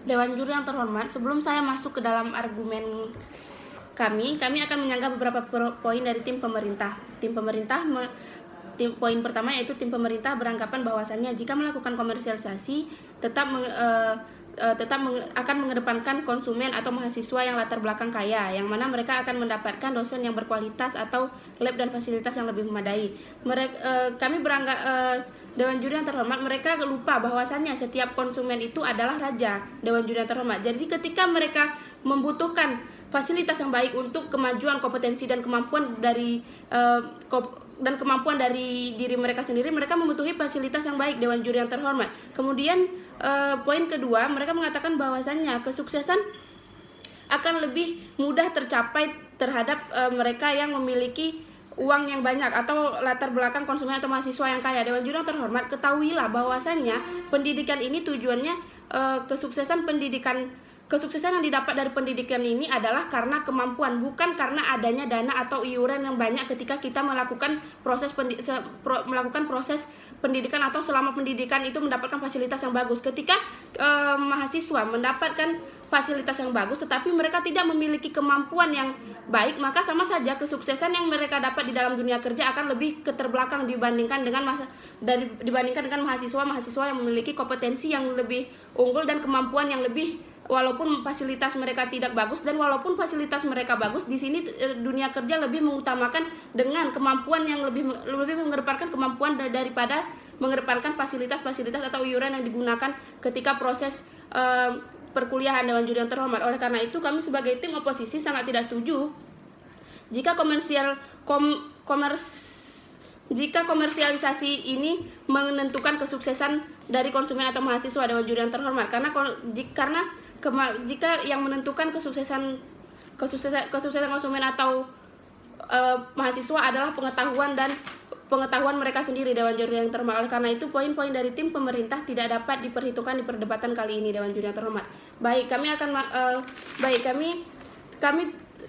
Dewan Juri yang terhormat, sebelum saya masuk ke dalam argumen kami akan menyanggah beberapa poin dari tim pemerintah. Poin pertama yaitu tim pemerintah beranggapan bahwasannya jika melakukan komersialisasi akan mengedepankan konsumen atau mahasiswa yang latar belakang kaya, yang mana mereka akan mendapatkan dosen yang berkualitas atau lab dan fasilitas yang lebih memadai. Dewan Juri yang terhormat, mereka lupa bahwasannya setiap konsumen itu adalah raja. Dewan Juri yang terhormat, jadi ketika mereka membutuhkan fasilitas yang baik untuk kemajuan, kompetensi dan kemampuan dari diri mereka sendiri, mereka membutuhkan fasilitas yang baik. Dewan Juri yang terhormat. Kemudian poin kedua, mereka mengatakan bahwasannya kesuksesan akan lebih mudah tercapai terhadap mereka yang memiliki uang yang banyak atau latar belakang konsumen atau mahasiswa yang kaya. Dewan Juri yang terhormat, ketahuilah bahwasannya pendidikan ini tujuannya kesuksesan yang didapat dari pendidikan ini adalah karena kemampuan, bukan karena adanya dana atau iuran yang banyak ketika kita melakukan proses pendidikan atau selama pendidikan itu mendapatkan fasilitas yang bagus. Ketika mahasiswa mendapatkan fasilitas yang bagus tetapi mereka tidak memiliki kemampuan yang baik, maka sama saja kesuksesan yang mereka dapat di dalam dunia kerja akan lebih keterbelakang dibandingkan dengan mahasiswa yang memiliki kompetensi yang lebih unggul dan kemampuan yang lebih. Walaupun fasilitas mereka tidak bagus dan walaupun fasilitas mereka bagus, di sini dunia kerja lebih mengutamakan dengan kemampuan yang lebih mengedepankan kemampuan daripada mengedepankan fasilitas atau iuran yang digunakan ketika proses perkuliahan. Dewan Juri yang terhormat, oleh karena itu kami sebagai tim oposisi sangat tidak setuju jika komersialisasi ini menentukan kesuksesan dari konsumen atau mahasiswa. Dewan Juri yang terhormat, karena jika yang menentukan kesuksesan konsumen atau mahasiswa adalah pengetahuan mereka sendiri. Dewan Juri yang terhormat, oleh karena itu poin-poin dari tim pemerintah tidak dapat diperhitungkan di perdebatan kali ini. Dewan Juri yang terhormat,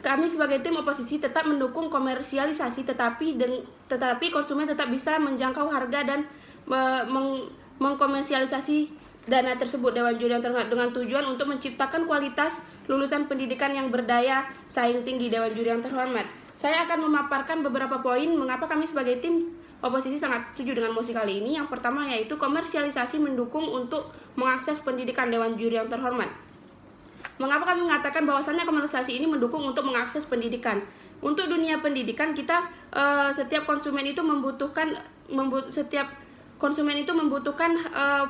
kami sebagai tim oposisi tetap mendukung komersialisasi, tetapi konsumen tetap bisa menjangkau harga dan mengkomersialisasi dana tersebut. Dewan Juri yang terhormat, dengan tujuan untuk menciptakan kualitas lulusan pendidikan yang berdaya saing tinggi. Dewan Juri yang terhormat, saya akan memaparkan beberapa poin mengapa kami sebagai tim oposisi sangat setuju dengan mosi kali ini. Yang pertama yaitu komersialisasi mendukung untuk mengakses pendidikan. Dewan Juri yang terhormat, mengapa kami mengatakan bahwasannya komersialisasi ini mendukung untuk mengakses pendidikan? Untuk dunia pendidikan setiap konsumen itu membutuhkan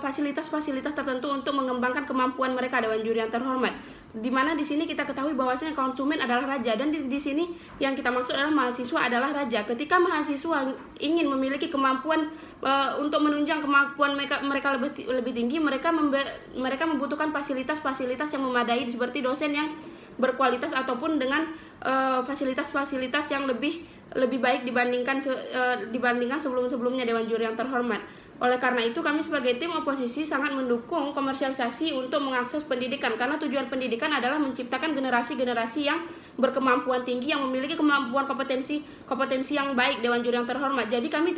fasilitas-fasilitas tertentu untuk mengembangkan kemampuan mereka. Dewan Juri yang terhormat, di mana di sini kita ketahui bahwasanya konsumen adalah raja, dan di sini yang kita maksud adalah mahasiswa adalah raja. Ketika mahasiswa ingin memiliki kemampuan untuk menunjang kemampuan mereka lebih tinggi, mereka membutuhkan fasilitas-fasilitas yang memadai seperti dosen yang berkualitas ataupun dengan fasilitas-fasilitas yang lebih baik dibandingkan sebelum-sebelumnya. Dewan Juri yang terhormat, oleh karena itu kami sebagai tim oposisi sangat mendukung komersialisasi untuk mengakses pendidikan, karena tujuan pendidikan adalah menciptakan generasi-generasi yang berkemampuan tinggi, yang memiliki kemampuan kompetensi yang baik. Dewan Juri yang terhormat, jadi kami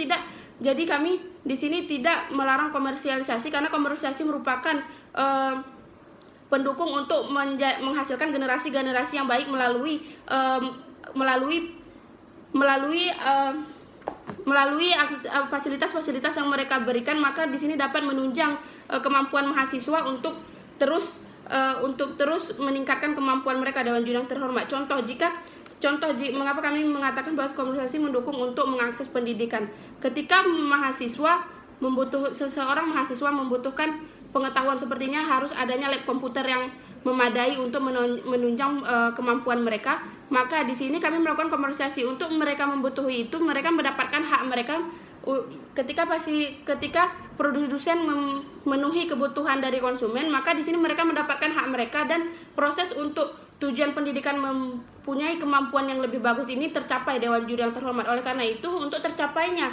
di sini tidak melarang komersialisasi, karena komersialisasi merupakan pendukung untuk menghasilkan generasi-generasi yang baik melalui fasilitas-fasilitas yang mereka berikan. Maka di sini dapat menunjang kemampuan mahasiswa untuk terus meningkatkan kemampuan mereka. Dewan Juri yang terhormat, mengapa kami mengatakan bahwa komersialisasi mendukung untuk mengakses pendidikan? Ketika seseorang mahasiswa membutuhkan pengetahuan, sepertinya harus adanya lab komputer yang memadai untuk menunjang kemampuan mereka. Maka di sini kami melakukan komersialisasi untuk mereka membutuhkan itu, mereka mendapatkan hak mereka. Ketika produsen memenuhi kebutuhan dari konsumen, maka di sini mereka mendapatkan hak mereka, dan proses untuk tujuan pendidikan mempunyai kemampuan yang lebih bagus ini tercapai. Dewan Juri yang terhormat, oleh karena itu untuk tercapainya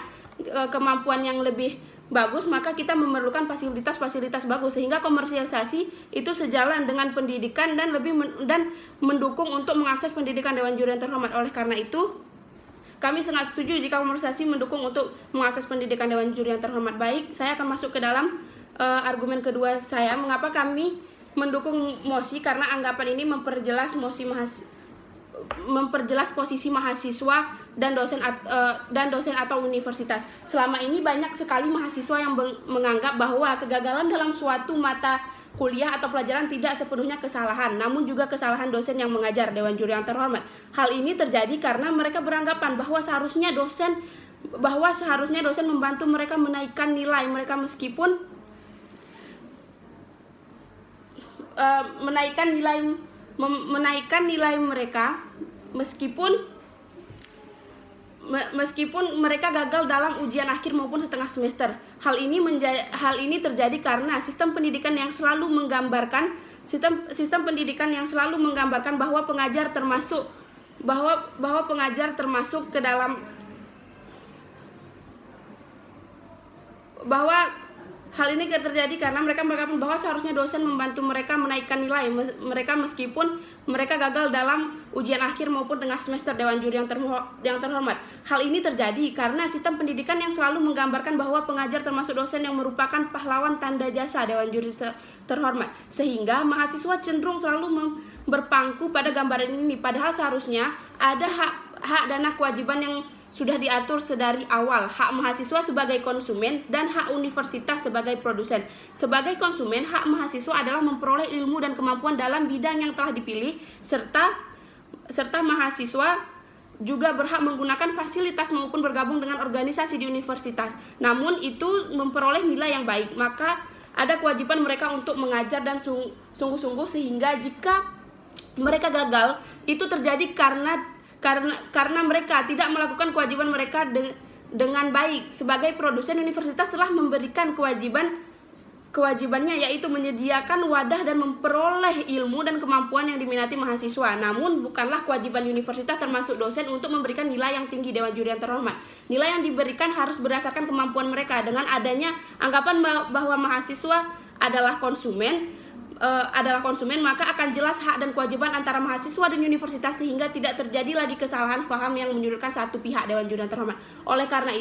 kemampuan yang lebih bagus, maka kita memerlukan fasilitas-fasilitas bagus, sehingga komersialisasi itu sejalan dengan pendidikan dan mendukung untuk mengakses pendidikan. Dewan Juri yang terhormat, oleh karena itu kami sangat setuju jika komersialisasi mendukung untuk mengakses pendidikan. Dewan Juri yang terhormat, baik, saya akan masuk ke dalam argumen kedua saya, mengapa kami mendukung mosi karena anggapan ini memperjelas posisi mahasiswa dan dosen atau universitas. Selama ini banyak sekali mahasiswa yang menganggap bahwa kegagalan dalam suatu mata kuliah atau pelajaran tidak sepenuhnya kesalahan, namun juga kesalahan dosen yang mengajar. Dewan Juri yang terhormat, hal ini terjadi karena mereka beranggapan bahwa seharusnya dosen membantu mereka menaikkan nilai mereka meskipun menaikkan nilai mereka meskipun mereka gagal dalam ujian akhir maupun setengah semester. Hal ini terjadi karena sistem pendidikan yang selalu menggambarkan bahwa pengajar termasuk ke dalam hal ini terjadi karena mereka beranggapan bahwa seharusnya dosen membantu mereka menaikkan nilai mereka meskipun mereka gagal dalam ujian akhir maupun tengah semester. Dewan Juri yang terhormat, hal ini terjadi karena sistem pendidikan yang selalu menggambarkan bahwa pengajar termasuk dosen yang merupakan pahlawan tanda jasa. Dewan Juri terhormat, sehingga mahasiswa cenderung selalu berpangku pada gambaran ini, padahal seharusnya ada hak dan kewajiban yang sudah diatur sedari awal. Hak mahasiswa sebagai konsumen dan hak universitas sebagai produsen. Sebagai konsumen, hak mahasiswa adalah memperoleh ilmu dan kemampuan dalam bidang yang telah dipilih, serta mahasiswa juga berhak menggunakan fasilitas maupun bergabung dengan organisasi di universitas. Namun itu memperoleh nilai yang baik, maka ada kewajiban mereka untuk mengajar dan sungguh-sungguh, sehingga jika mereka gagal, itu terjadi karena mereka tidak melakukan kewajiban mereka dengan baik. Sebagai produsen, universitas telah memberikan kewajibannya, yaitu menyediakan wadah dan memperoleh ilmu dan kemampuan yang diminati mahasiswa. Namun bukanlah kewajiban universitas termasuk dosen untuk memberikan nilai yang tinggi. Dewan Juri yang terhormat, nilai yang diberikan harus berdasarkan kemampuan mereka. Dengan adanya anggapan bahwa mahasiswa adalah konsumen, maka akan jelas hak dan kewajiban antara mahasiswa dan universitas, sehingga tidak terjadi lagi kesalahan paham yang menyudutkan satu pihak. Dewan Juri yang terhormat, oleh karena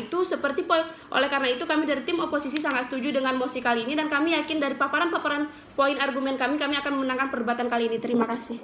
itu kami dari tim oposisi sangat setuju dengan mosi kali ini, dan kami yakin dari paparan poin argumen kami akan memenangkan perdebatan kali ini. Terima kasih.